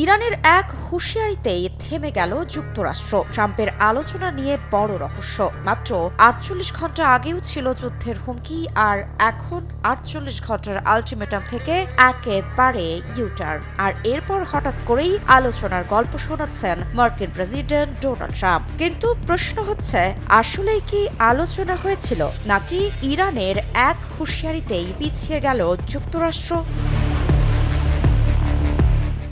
ইরানের এক হুঁশিয়ারিতেই থেমে গেল যুক্তরাষ্ট্র। ট্রাম্পের আলোচনা নিয়ে বড় রহস্য। মাত্র ৪৮ ঘন্টা আগেও ছিল যুদ্ধের হুমকি, আর এখন ৪৮ ঘন্টার আলটিমেটাম থেকে একেবারে ইউটার্ন। আর এরপর হঠাৎ করেই আলোচনার গল্প শোনাচ্ছেন মার্কিন প্রেসিডেন্ট ডোনাল্ড ট্রাম্প। কিন্তু প্রশ্ন হচ্ছে, আসলেই কি আলোচনা হয়েছিল, নাকি ইরানের এক হুঁশিয়ারিতেই পিছিয়ে গেল যুক্তরাষ্ট্র?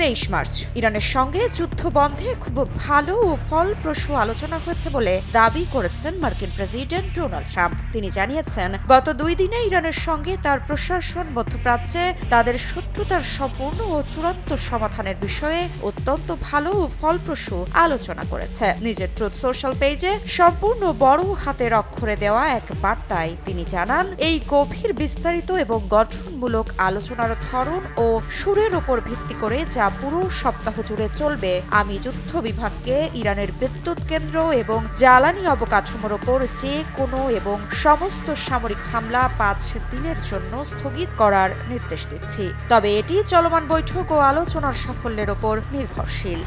২৩ মার্চ ইরানের সঙ্গে যুদ্ধ বন্ধে খুব ভালো ও ফলপ্রসূ আলোচনা হয়েছে বলে দাবি করেছেন মার্কিন প্রেসিডেন্ট ডোনাল্ড ট্রাম্প। তিনি জানিয়েছেন, গত ২ দিনে ইরানের সঙ্গে তার প্রশাসন মধ্যপ্রাচ্যে তাদের শত্রুতার সম্পূর্ণ ও চূড়ান্ত সমাধানের বিষয়ে অত্যন্ত ভালো ও ফলপ্রসূ আলোচনা করেছে। নিজের ট্রুথ সোশ্যাল পেজে সম্পূর্ণ বড় হাতের অক্ষরে দেওয়া এক বার্তায় তিনি জানান, এই গভীর বিস্তারিত এবং গঠনমূলক আলোচনার ধরন ও সুরের ওপর ভিত্তি করে যা পুরো সপ্তাহ জুড়ে চলবে, আমি যুদ্ধ বিভাগকে ইরানের বিদ্যুৎ কেন্দ্র এবং জ্বালানি অবকাঠামোর ওপর যে কোনো এবং সমস্ত সামরিক হামলা ৫ দিনের জন্য স্থগিত করার নির্দেশ দিচ্ছি। তবে এটি চলমান বৈঠক ও আলোচনার সাফল্যের ওপর নির্ভরশীল।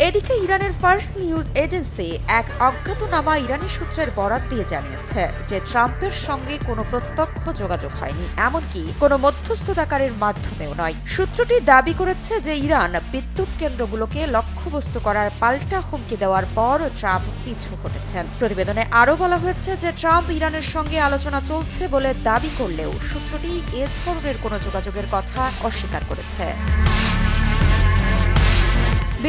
এদিকে ইরানের ফার্স্ট নিউজ এজেন্সি এক অজ্ঞাতনামা ইরানি সূত্রের বরাত দিয়ে জানিয়েছে যে ট্রাম্পের সঙ্গে কোনো প্রত্যক্ষ যোগাযোগ হয়নি, এমনকি কোনো মধ্যস্থতাকারীর মাধ্যমেও নয়। সূত্রটি দাবি করেছে যে ইরান বিদ্যুৎ কেন্দ্রগুলোকে লক্ষ্যবস্তু করার পাল্টা হুমকি দেওয়ার পর ট্রাম্প পিছু হটেছেন। প্রতিবেদনে আরও বলা হয়েছে যে ট্রাম্প ইরানের সঙ্গে আলোচনা চলছে বলে দাবি করলেও সূত্রটি এ ধরনের কোনো যোগাযোগের কথা অস্বীকার করেছে।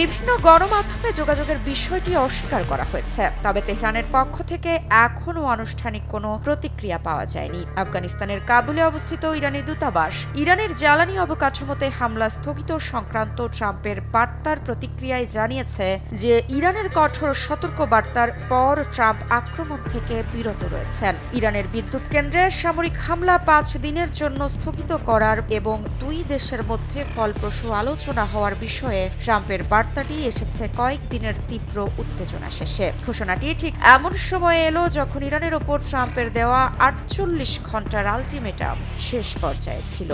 বিভিন্ন গণমাধ্যমে যোগাযোগের বিষয়টি অস্বীকার করা হয়েছে, তবে তেহরানের পক্ষ থেকে এখনও আনুষ্ঠানিক কোনো প্রতিক্রিয়া পাওয়া যায়নি। আফগানিস্তানের কাবুলে অবস্থিত ইরানি দূতাবাস ইরানের জ্বালানি অবকাঠামোতে হামলা স্থগিত সংক্রান্ত ট্রাম্পের বার্তার প্রতিক্রিয়ায় জানিয়েছে যে ইরানের কঠোর সতর্ক বার্তার পর ট্রাম্প আক্রমণ থেকে বিরত রয়েছেন। ইরানের বিদ্যুৎ কেন্দ্রে সামরিক হামলা ৫ দিনের জন্য স্থগিত করার এবং দুই দেশের মধ্যে ফলপ্রসূ আলোচনা হওয়ার বিষয়ে ট্রাম্পের বার্তাটি এসেছে কয়েকদিনের তীব্র উত্তেজনা শেষে। ঘোষণাটি ঠিক এমন সময়ে এলো যখন ইরানের ওপর ট্রাম্পের দেওয়া ৪৮ ঘন্টার আলটিমেটাম শেষ পর্যায়ে ছিল।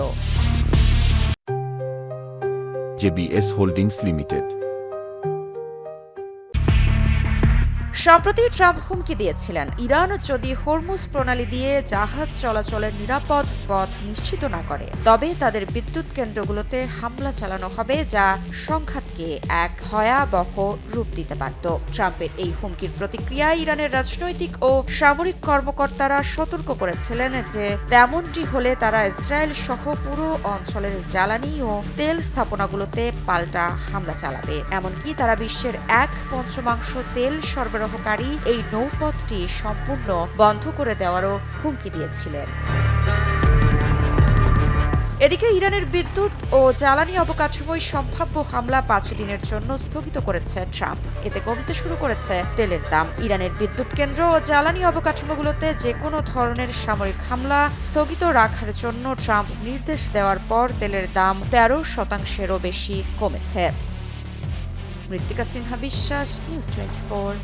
JBS holdings limited. সম্প্রতি ট্রাম্প হুমকি দিয়েছিলেন, ইরান যদি হরমুজ প্রণালী দিয়ে জাহাজ চলাচলের নিরাপদ পথ নিশ্চিত না করে, তবে তাদের বিদ্যুৎ কেন্দ্রগুলোতে হামলা চালানো হবে, যা সংঘাতকে এক ভয়াবহ রূপ দিতে পারত। ট্রাম্পের এই হুমকির প্রতিক্রিয়ায় ইরানের রাজনৈতিক ও সামরিক কর্মকর্তারা সতর্ক করেছিলেন যে তেমনটি হলে তারা ইসরায়েল সহ পুরো অঞ্চলের জ্বালানি ও তেল স্থাপনাগুলোতে পাল্টা হামলা চালাবে। এমনকি তারা বিশ্বের ১/৫ তেল সরবরাহকারী এই নৌপথটি সম্পূর্ণ বন্ধ করে দেওয়ারও হুমকি দিয়েছিলেন। এদিকে ইরানের বিদ্যুৎ ও জ্বালানি অবকাঠামোয় সম্ভাব্য হামলা ৫ দিনের জন্য স্থগিত করেছে ট্রাম্প। এতে কমতে শুরু করেছে তেলের দাম। ইরানের বিদ্যুৎ কেন্দ্র ও জ্বালানি অবকাঠামোগুলোতে যে কোনো ধরনের সামরিক হামলা স্থগিত রাখার জন্য ট্রাম্প নির্দেশ দেওয়ার পর তেলের দাম ১৩%-এরও বেশি কমেছে। মৃত্তিকা সিনহা বিশ্বাস, নিউজ 24।